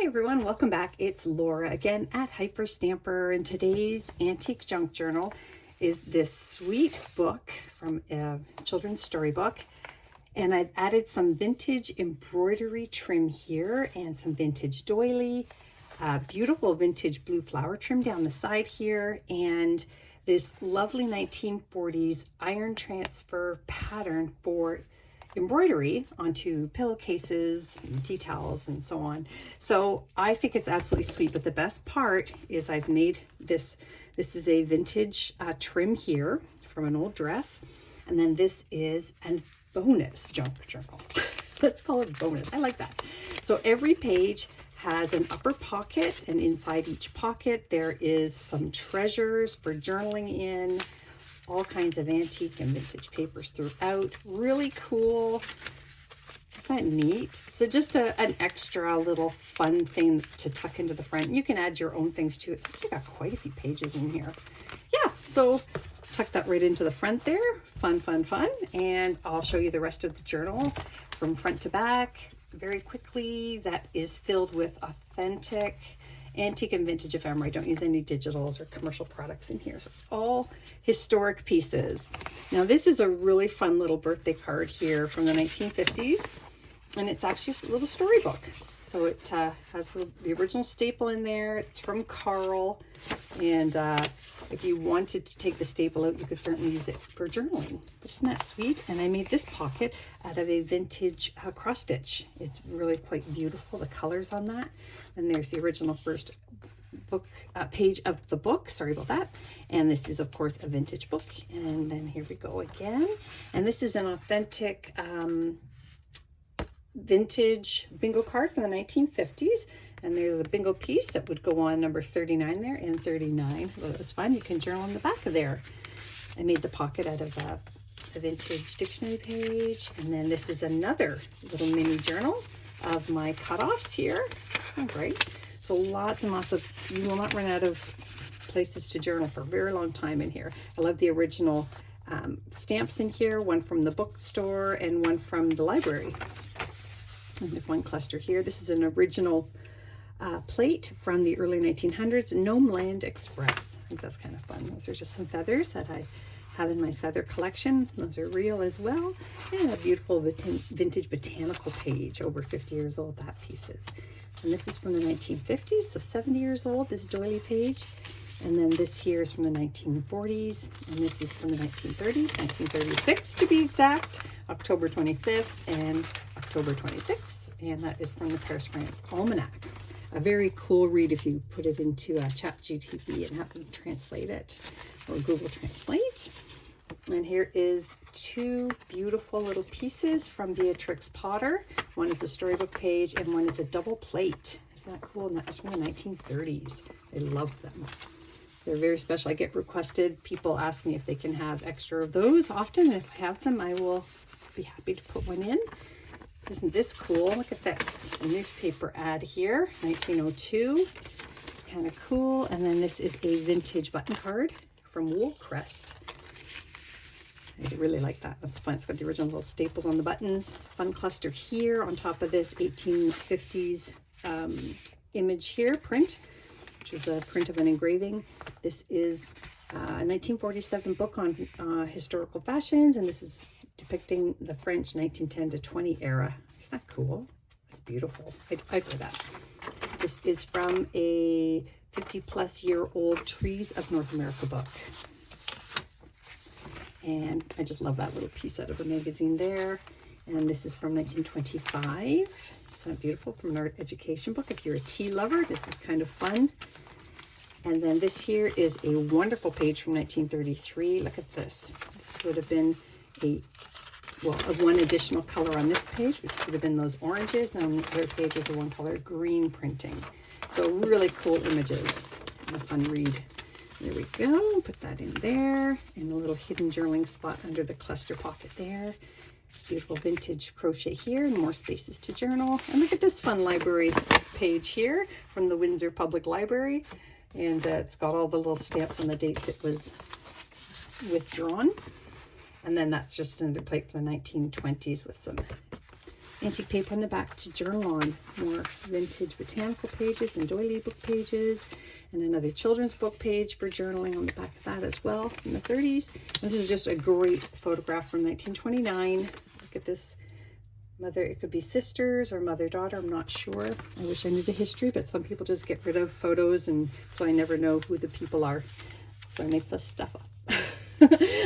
Hi everyone, welcome back. It's Laura again at Hyperstamper, and today's Antique Junk Journal is this sweet book from a children's storybook. And I've added some vintage embroidery trim here and some vintage doily, beautiful vintage blue flower trim down the side here, and this lovely 1940s iron transfer pattern for embroidery onto pillowcases and tea towels and so on. So I think it's absolutely sweet, but the best part is I've made this. This is a vintage trim here from an old dress, and then this is a bonus junk journal. Let's call it bonus. I like that. So every page has an upper pocket, and inside each pocket there is some treasures for journaling in, all kinds of antique and vintage papers throughout. Really cool. Isn't that neat? So just an extra little fun thing to tuck into the front. You can add your own things too. It's actually got quite a few pages in here. Yeah, so tuck that right into the front there. Fun, fun, fun. And I'll show you the rest of the journal from front to back very quickly. That is filled with authentic antique and vintage ephemera. I don't use any digitals or commercial products in here. So it's all historic pieces. Now this is a really fun little birthday card here from the 1950s. And it's actually a little storybook. So it has the original staple in there. It's from Carl. And if you wanted to take the staple out, you could certainly use it for journaling. Isn't that sweet? And I made this pocket out of a vintage cross stitch. It's really quite beautiful, the colors on that. And there's the original first book page of the book. Sorry about that. And this is, of course, a vintage book. And then here we go again. And this is an authentic vintage bingo card from the 1950s, and there's a bingo piece that would go on number 39 there and 39. Well, that was fun. You can journal in the back of there. I made the pocket out of a vintage dictionary page, and then this is another little mini journal of my cutoffs here. Oh, great. So lots and lots of, you will not run out of places to journal for a very long time in here. I love the original stamps in here, one from the bookstore and one from the library. And there's one cluster here. This is an original plate from the early 1900s, Gnome Land Express. I think that's kind of fun. Those are just some feathers that I have in my feather collection. Those are real as well. And a beautiful vintage botanical page, over 50 years old, that piece is. And this is from the 1950s, so 70 years old, this doily page. And then this here is from the 1940s, and this is from the 1930s, 1936 to be exact, October 25th and October 26th, and that is from the Paris, France Almanac. A very cool read if you put it into ChatGPT and have them translate it, or Google Translate. And here is two beautiful little pieces from Beatrix Potter. One is a storybook page and one is a double plate. Isn't that cool? And that was from the 1930s. I love them. They're very special. I get requested. People ask me if they can have extra of those often. If I have them, I will be happy to put one in. Isn't this cool? Look at this. A newspaper ad here, 1902. It's kind of cool. And then this is a vintage button card from Woolcrest. I really like that. That's fun. It's got the original little staples on the buttons. Fun cluster here on top of this 1850s image here, print, which is a print of an engraving. This is a 1947 book on historical fashions, and this is depicting the French 1910 to 20 era. Isn't that cool? That's beautiful. I'd wear that. This is from a 50-plus-year-old Trees of North America book. And I just love that little piece out of a magazine there. And this is from 1925. Isn't that beautiful? From an art education book. If you're a tea lover, this is kind of fun. And then this here is a wonderful page from 1933. Look at this. This would have been one additional color on this page, which would have been those oranges. And on the other page is a one color green printing. So really cool images and a fun read. There we go. Put that in there. And a little hidden journaling spot under the cluster pocket there. Beautiful vintage crochet here, and more spaces to journal. And look at this fun library page here from the Windsor Public Library. And it's got all the little stamps on the dates it was withdrawn. And then that's just another plate from the 1920s with some antique paper on the back to journal on. More vintage botanical pages and doily book pages, and another children's book page for journaling on the back of that as well from the 30s. This is just a great photograph from 1929. Look at this mother, it could be sisters or mother-daughter, I'm not sure. I wish I knew the history, but some people just get rid of photos, and so I never know who the people are. So it makes us stuff up.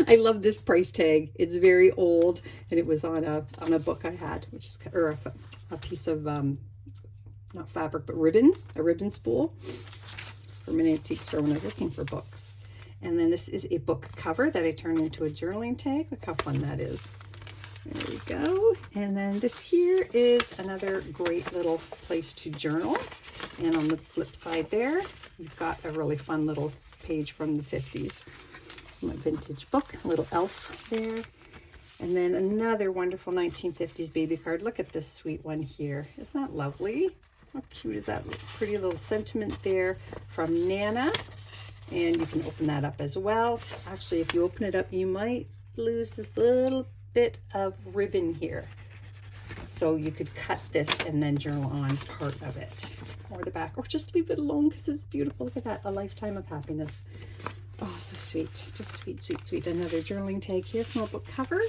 I love this price tag. It's very old, and it was on a book I had, which is, or a piece of not fabric but ribbon, a ribbon spool from an antique store when I was looking for books. And then this is a book cover that I turned into a journaling tag. Look how fun that is. There we go. And then this here is another great little place to journal. And on the flip side there, you've got a really fun little page from the 50s. My vintage book, a little elf there. And then another wonderful 1950s baby card. Look at this sweet one here. Isn't that lovely? How cute is that? Pretty little sentiment there from Nana. And you can open that up as well. Actually, if you open it up, you might lose this little bit of ribbon here. So you could cut this and then journal on part of it. Or the back. Or just leave it alone because it's beautiful. Look at that. A lifetime of happiness. Oh, so sweet. Just sweet, sweet, sweet. Another journaling tag here from a book cover.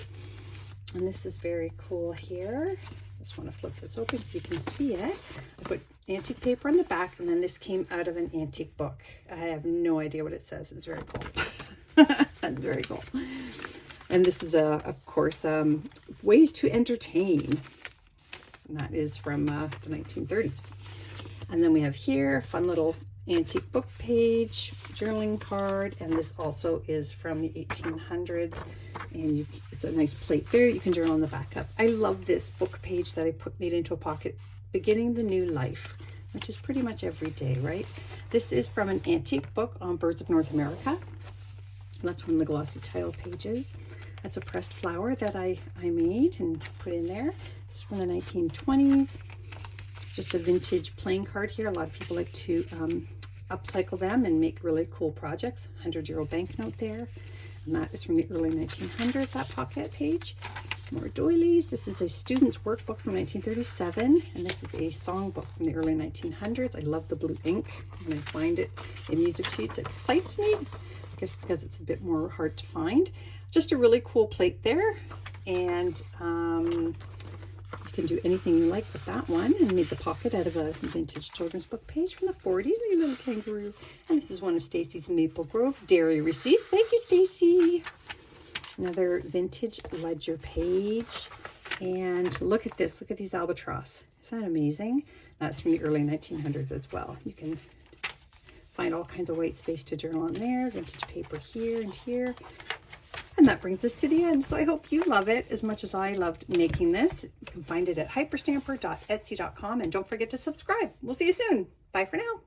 And this is very cool here. Just want to flip this open so you can see it. I put antique paper on the back, and then this came out of an antique book. I have no idea what it says. It's very cool. That's very cool. And this is, of course, Ways to Entertain. And that is from the 1930s. And then we have here, fun little antique book page, journaling card, and this also is from the 1800s, and it's a nice plate there. You can journal on the back up. I love this book page that I made into a pocket, Beginning the New Life, which is pretty much every day, right? This is from an antique book on birds of North America. That's one of the glossy title pages. That's a pressed flower that I made and put in there. This is from the 1920s. Just a vintage playing card here. A lot of people like to upcycle them and make really cool projects. 100-year-old banknote there. And that is from the early 1900s, that pocket page. More doilies. This is a student's workbook from 1937. And this is a songbook from the early 1900s. I love the blue ink. When I find it in music sheets, it excites me. I guess because it's a bit more hard to find. Just a really cool plate there. And you can do anything you like with that one. And made the pocket out of a vintage children's book page from the 40s. Look at a little kangaroo. And this is one of Stacy's Maple Grove dairy receipts. Thank you, Stacy. Another vintage ledger page. And look at this. Look at these albatross. Isn't that amazing? That's from the early 1900s as well. You can find all kinds of white space to journal on there. Vintage paper here and here. And that brings us to the end. So I hope you love it as much as I loved making this. You can find it at hyperstamper.etsy.com, and don't forget to subscribe. We'll see you soon. Bye for now.